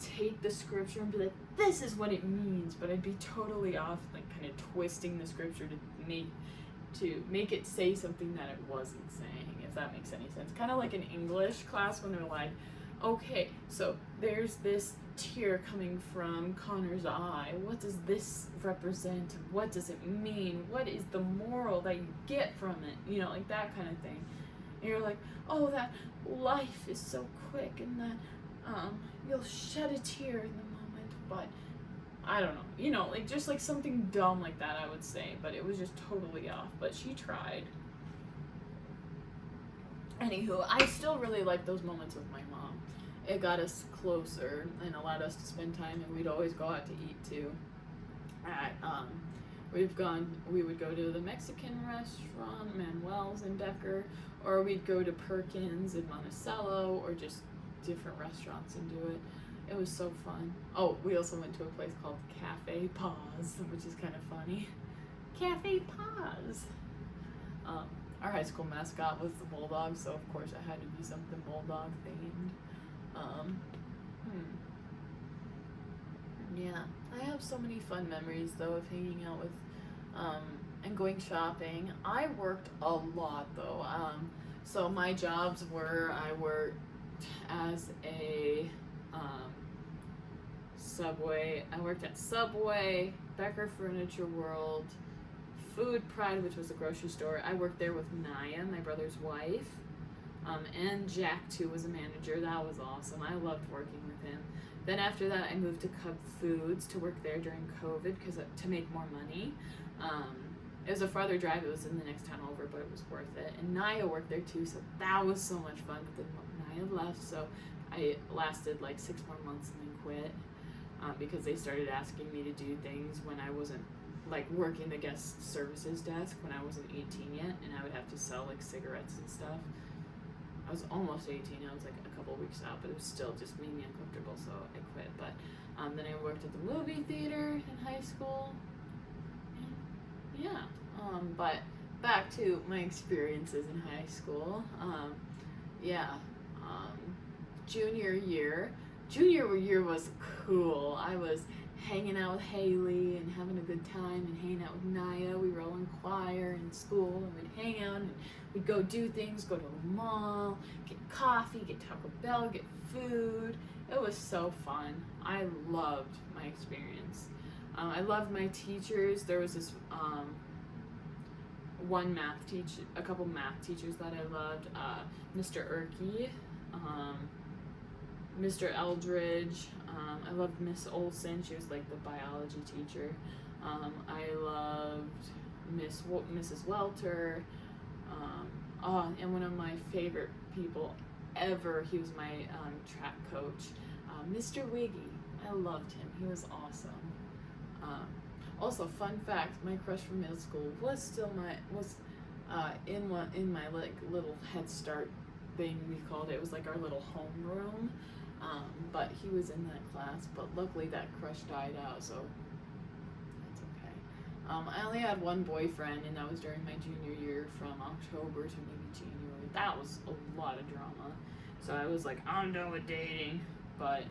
take the scripture and be like, this is what it means, but I'd be totally off, like kind of twisting the scripture to make it say something that it wasn't saying, if that makes any sense. Kind of like in English class when they're like, okay, so there's this tear coming from Connor's eye. What does this represent? What does it mean? What is the moral that you get from it? Like that kind of thing. And you're like, oh, that life is so quick, and that you'll shed a tear in the moment, but I don't know, like just like something dumb like that, I would say, but it was just totally off. But she tried. Anywho, I still really like those moments with my mom. It got us closer and allowed us to spend time, and we'd always go out to eat too. at we would go to the Mexican restaurant, Manuel's in Becker, or we'd go to Perkins in Monticello, or just different restaurants and do it. It was so fun. Oh, we also went to a place called Cafe Paws, which is kind of funny. Cafe Paws. Our high school mascot was the Bulldog, so of course it had to be something Bulldog themed. Yeah, I have so many fun memories though of hanging out with and going shopping. I worked a lot though. So my jobs were I worked as a Subway. I worked at Subway, Becker Furniture World, Food Pride, which was a grocery store. I worked there with Naya, my brother's wife, and Jack too was a manager. That was awesome. I loved working with him. Then after that, I moved to Cub Foods to work there during COVID to make more money. It was a farther drive. It was in the next town over, but it was worth it. And Naya worked there too, so that was so much fun. But then Naya left, so I lasted like 6 more months and then quit because they started asking me to do things when I wasn't like working the guest services desk when I wasn't 18 yet, and I would have to sell like cigarettes and stuff. I was almost 18. I was like a couple weeks out, but it was still just made me uncomfortable, so I quit. But then I worked at the movie theater in high school. Yeah. But back to my experiences in high school. Junior year was cool. I was hanging out with Haley and having a good time and hanging out with Naya. We were all in choir in school, and we'd hang out and we'd go do things, go to the mall, get coffee, get Taco Bell, get food. It was so fun. I loved my experience. I loved my teachers. There was this a couple math teachers that I loved. Mr. Erkey, Mr. Eldridge. I loved Miss Olson. She was like the biology teacher. I loved Mrs. Welter. And one of my favorite people ever, he was my track coach, Mr. Wiggy. I loved him. He was awesome. Also, fun fact: my crush from middle school was in my like little Head Start thing we called it. It was like our little homeroom. But he was in that class. But luckily, that crush died out, so that's okay. I only had one boyfriend, and that was during my junior year, from October to maybe January. That was a lot of drama. So I was like, I'm done with dating. But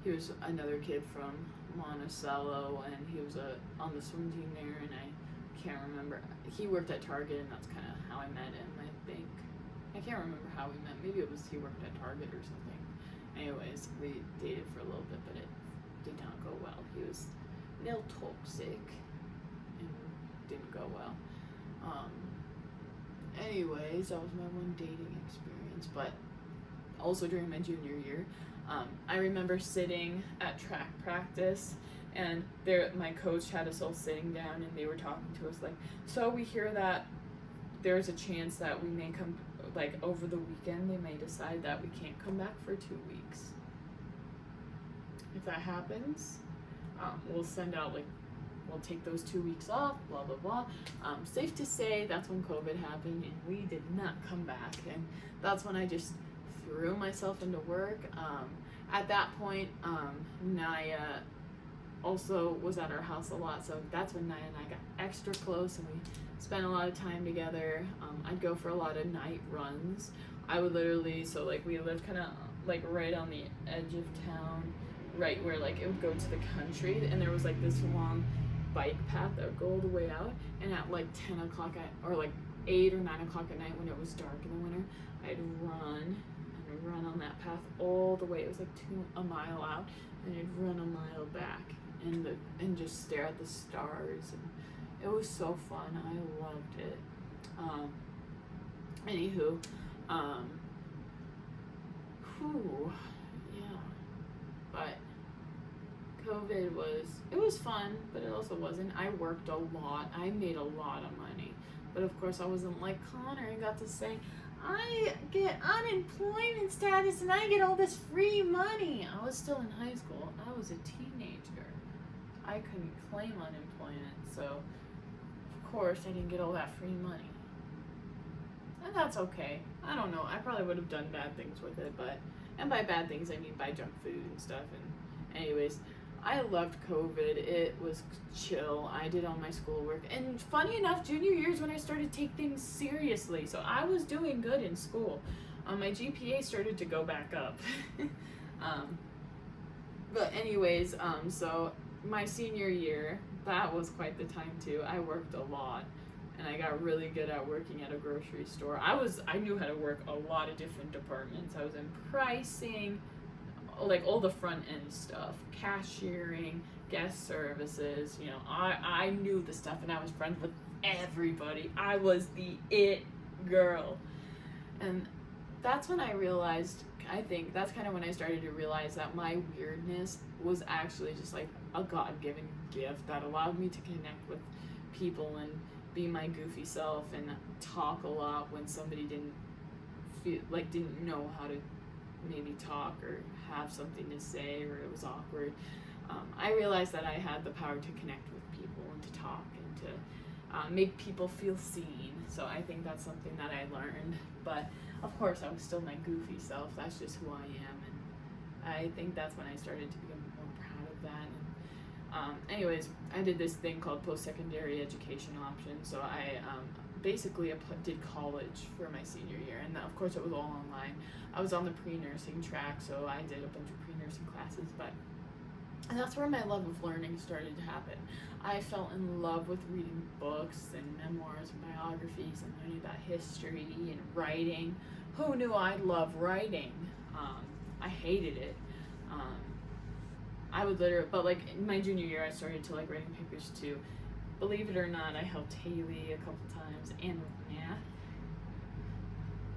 he was another kid from Monticello, and he was on the swim team there, and I can't remember. He worked at Target, and that's kind of how I met him, I think. I can't remember how we met. Maybe it was he worked at Target or something. Anyways, we dated for a little bit, but it did not go well. He was a little toxic and didn't go well. Anyways, that was my one dating experience. But also during my junior year, I remember sitting at track practice, and my coach had us all sitting down, and they were talking to us like, so we hear that there's a chance that we may come, like over the weekend, they may decide that we can't come back for 2 weeks. If that happens, we'll send out we'll take those 2 weeks off, blah, blah, blah. Safe to say that's when COVID happened, and we did not come back. And that's when I just threw myself into work. At that point, Naya also was at our house a lot, so that's when Naya and I got extra close, and we spent a lot of time together. I'd go for a lot of night runs. I would literally, we lived kind of right on the edge of town, right where it would go to the country, and there was this long bike path that would go all the way out, and at 10 o'clock or 8 or 9 o'clock at night when it was dark in the winter, I'd run on that path all the way. It was a mile out, and I'd run a mile back and just stare at the stars, and it was so fun. I loved it. But COVID was fun, but it also wasn't. I worked a lot. I made a lot of money, but of course I wasn't like Connor and got to say, I get unemployment status and I get all this free money. I was still in high school. I was a teenager. I couldn't claim unemployment, so of course I didn't get all that free money. And that's okay. I don't know. I probably would have done bad things with it, and by bad things I mean buy junk food and stuff. And anyways, I loved COVID. It was chill. I did all my schoolwork. And funny enough, junior year is when I started to take things seriously. So I was doing good in school. My GPA started to go back up. But anyways, so my senior year, that was quite the time too. I worked a lot. And I got really good at working at a grocery store. I knew how to work a lot of different departments. I was in pricing, like all the front end stuff, cashiering, guest services. You know, I knew the stuff, and I was friends with everybody. I was the it girl. And that's when I realized, I think that's kind of when I started to realize that my weirdness was actually just like a God-given gift that allowed me to connect with people and be my goofy self and talk a lot when somebody didn't know how to maybe talk or have something to say, or it was awkward. I realized that I had the power to connect with people and to talk and to make people feel seen. So I think that's something that I learned. But of course I was still my goofy self. That's just who I am, and I think that's when I started to become more proud of that. Anyways, I did this thing called post-secondary education options. So I basically did college for my senior year, and of course it was all online. I was on the pre-nursing track, so I did a bunch of pre-nursing classes, and that's where my love of learning started to happen. I fell in love with reading books and memoirs and biographies and learning about history and writing. Who knew I'd love writing? I hated it. I would literally, but like in my junior year, I started to like writing papers too. Believe it or not, I helped Haley a couple times and with math,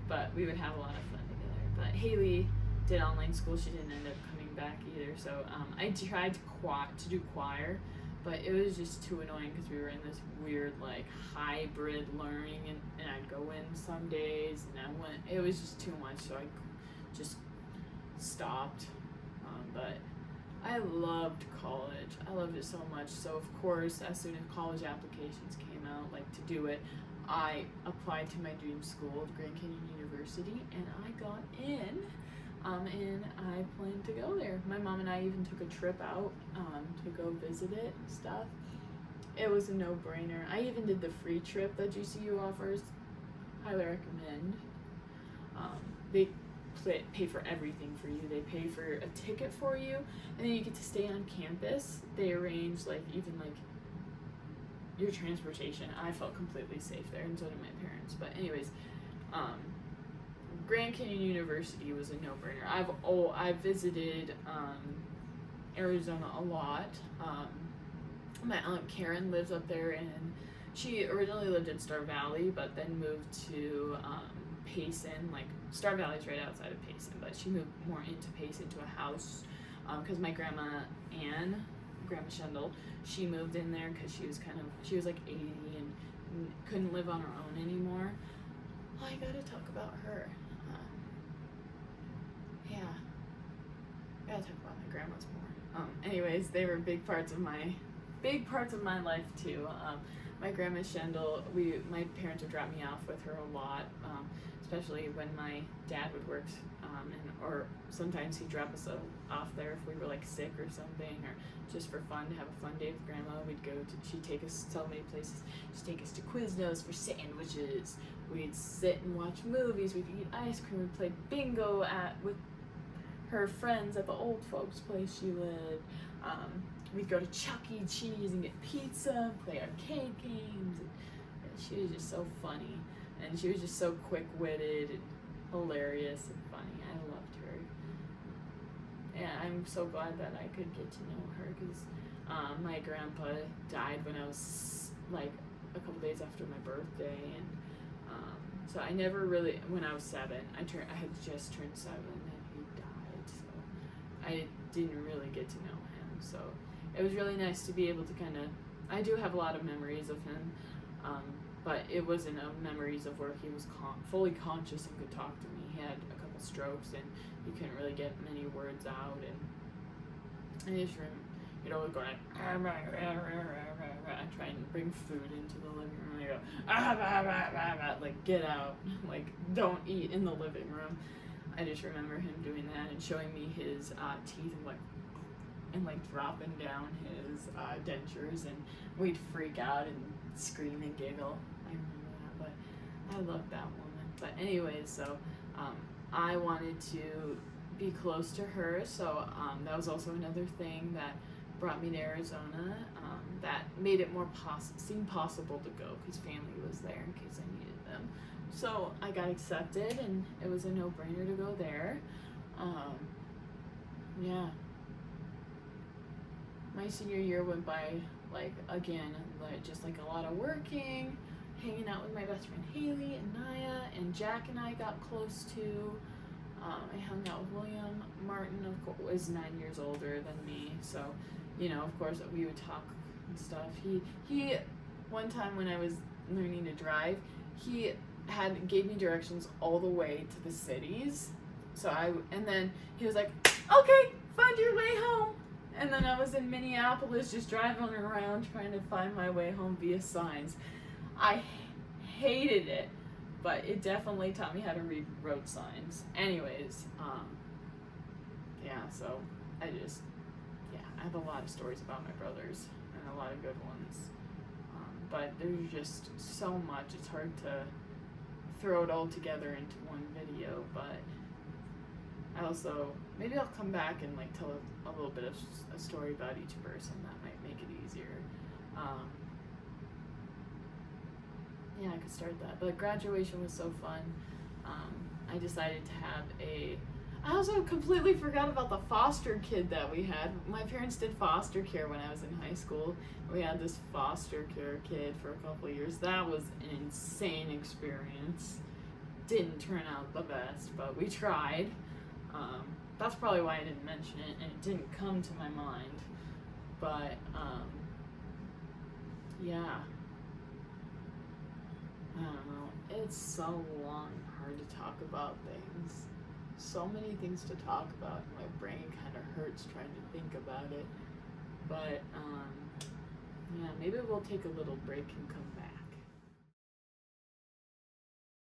but we would have a lot of fun together. But Haley did online school. She didn't end up coming back either. So I tried to do choir, but it was just too annoying because we were in this weird like hybrid learning, and I'd go in some days and it was just too much, so I just stopped. But I loved college. I loved it so much. So of course, as soon as college applications came out, like to do it, I applied to my dream school, Grand Canyon University, and I got in. And I plan to go there. My mom and I even took a trip out to go visit it and stuff. It was a no-brainer. I even did the free trip that GCU offers. Highly recommend. They pay for everything for you. They pay for a ticket for you, and then you get to stay on campus. They arrange like even like your transportation. I felt completely safe there, and so did my parents. But anyways, Grand Canyon University was a no-brainer. I've visited Arizona a lot. My aunt Karen lives up there, and she originally lived in Star Valley, but then moved to Payson. Like Star Valley's right outside of Payson, but she moved more into Payson to a house because my grandma Ann, Grandma Shendel, she moved in there because she was like 80 and couldn't live on her own anymore. Oh, I gotta talk about her. Yeah, I gotta talk about my grandmas more. Anyways, they were big parts of my life too. My grandma Shendel, my parents would drop me off with her a lot, especially when my dad would work, or sometimes he'd drop us off there if we were like sick or something, or just for fun, to have a fun day with grandma. She'd take us so many places. She'd take us to Quiznos for sandwiches. We'd sit and watch movies. We'd eat ice cream. We'd play bingo with her friends at the old folks' place she lived. We'd go to Chuck E. Cheese and get pizza, play arcade games. And she was just so funny, and she was just so quick-witted and hilarious and funny. I loved her. And I'm so glad that I could get to know her, because my grandpa died when I was like a couple days after my birthday, and so I never really, when I was 7, I had just turned 7 and he died, so I didn't really get to know him. So it was really nice to be able to I do have a lot of memories of him, but it wasn't memories of where he was fully conscious and could talk to me. He had a couple strokes and he couldn't really get many words out, and I just he'd always go like, and try and bring food into the living room. And I go, like, get out, like, don't eat in the living room. I just remember him doing that and showing me his teeth and dropping down his dentures, and we'd freak out and scream and giggle. I remember that, but I loved that woman. But anyways, so I wanted to be close to her, so that was also another thing that brought me to Arizona, that made it more seem possible to go, because family was there in case I needed them. So I got accepted, and it was a no-brainer to go there. Yeah. My senior year went by, like, again, like, just like a lot of working, hanging out with my best friend Haley and Naya, and Jack and I got close to. I hung out with William. Martin, of course, was 9 years older than me, so, you know, of course, we would talk and stuff. He one time when I was learning to drive, he gave me directions all the way to the cities. And then he was like, okay, find your way home. And then I was in Minneapolis just driving around trying to find my way home via signs. I hated it, but it definitely taught me how to read road signs. Anyways, yeah, so I have a lot of stories about my brothers and a lot of good ones. But there's just so much, it's hard to throw it all together into one video, but I also, maybe I'll come back and like tell a little bit of a story about each person. That might make it easier. Yeah, I could start that. But graduation was so fun. I decided to have I also completely forgot about the foster kid that we had. My parents did foster care when I was in high school. We had this foster care kid for a couple of years. That was an insane experience. Didn't turn out the best, but we tried. That's probably why I didn't mention it, and it didn't come to my mind. But, yeah. I don't know. It's so long and hard to talk about things. So many things to talk about. My brain kind of hurts trying to think about it. But, yeah, maybe we'll take a little break and come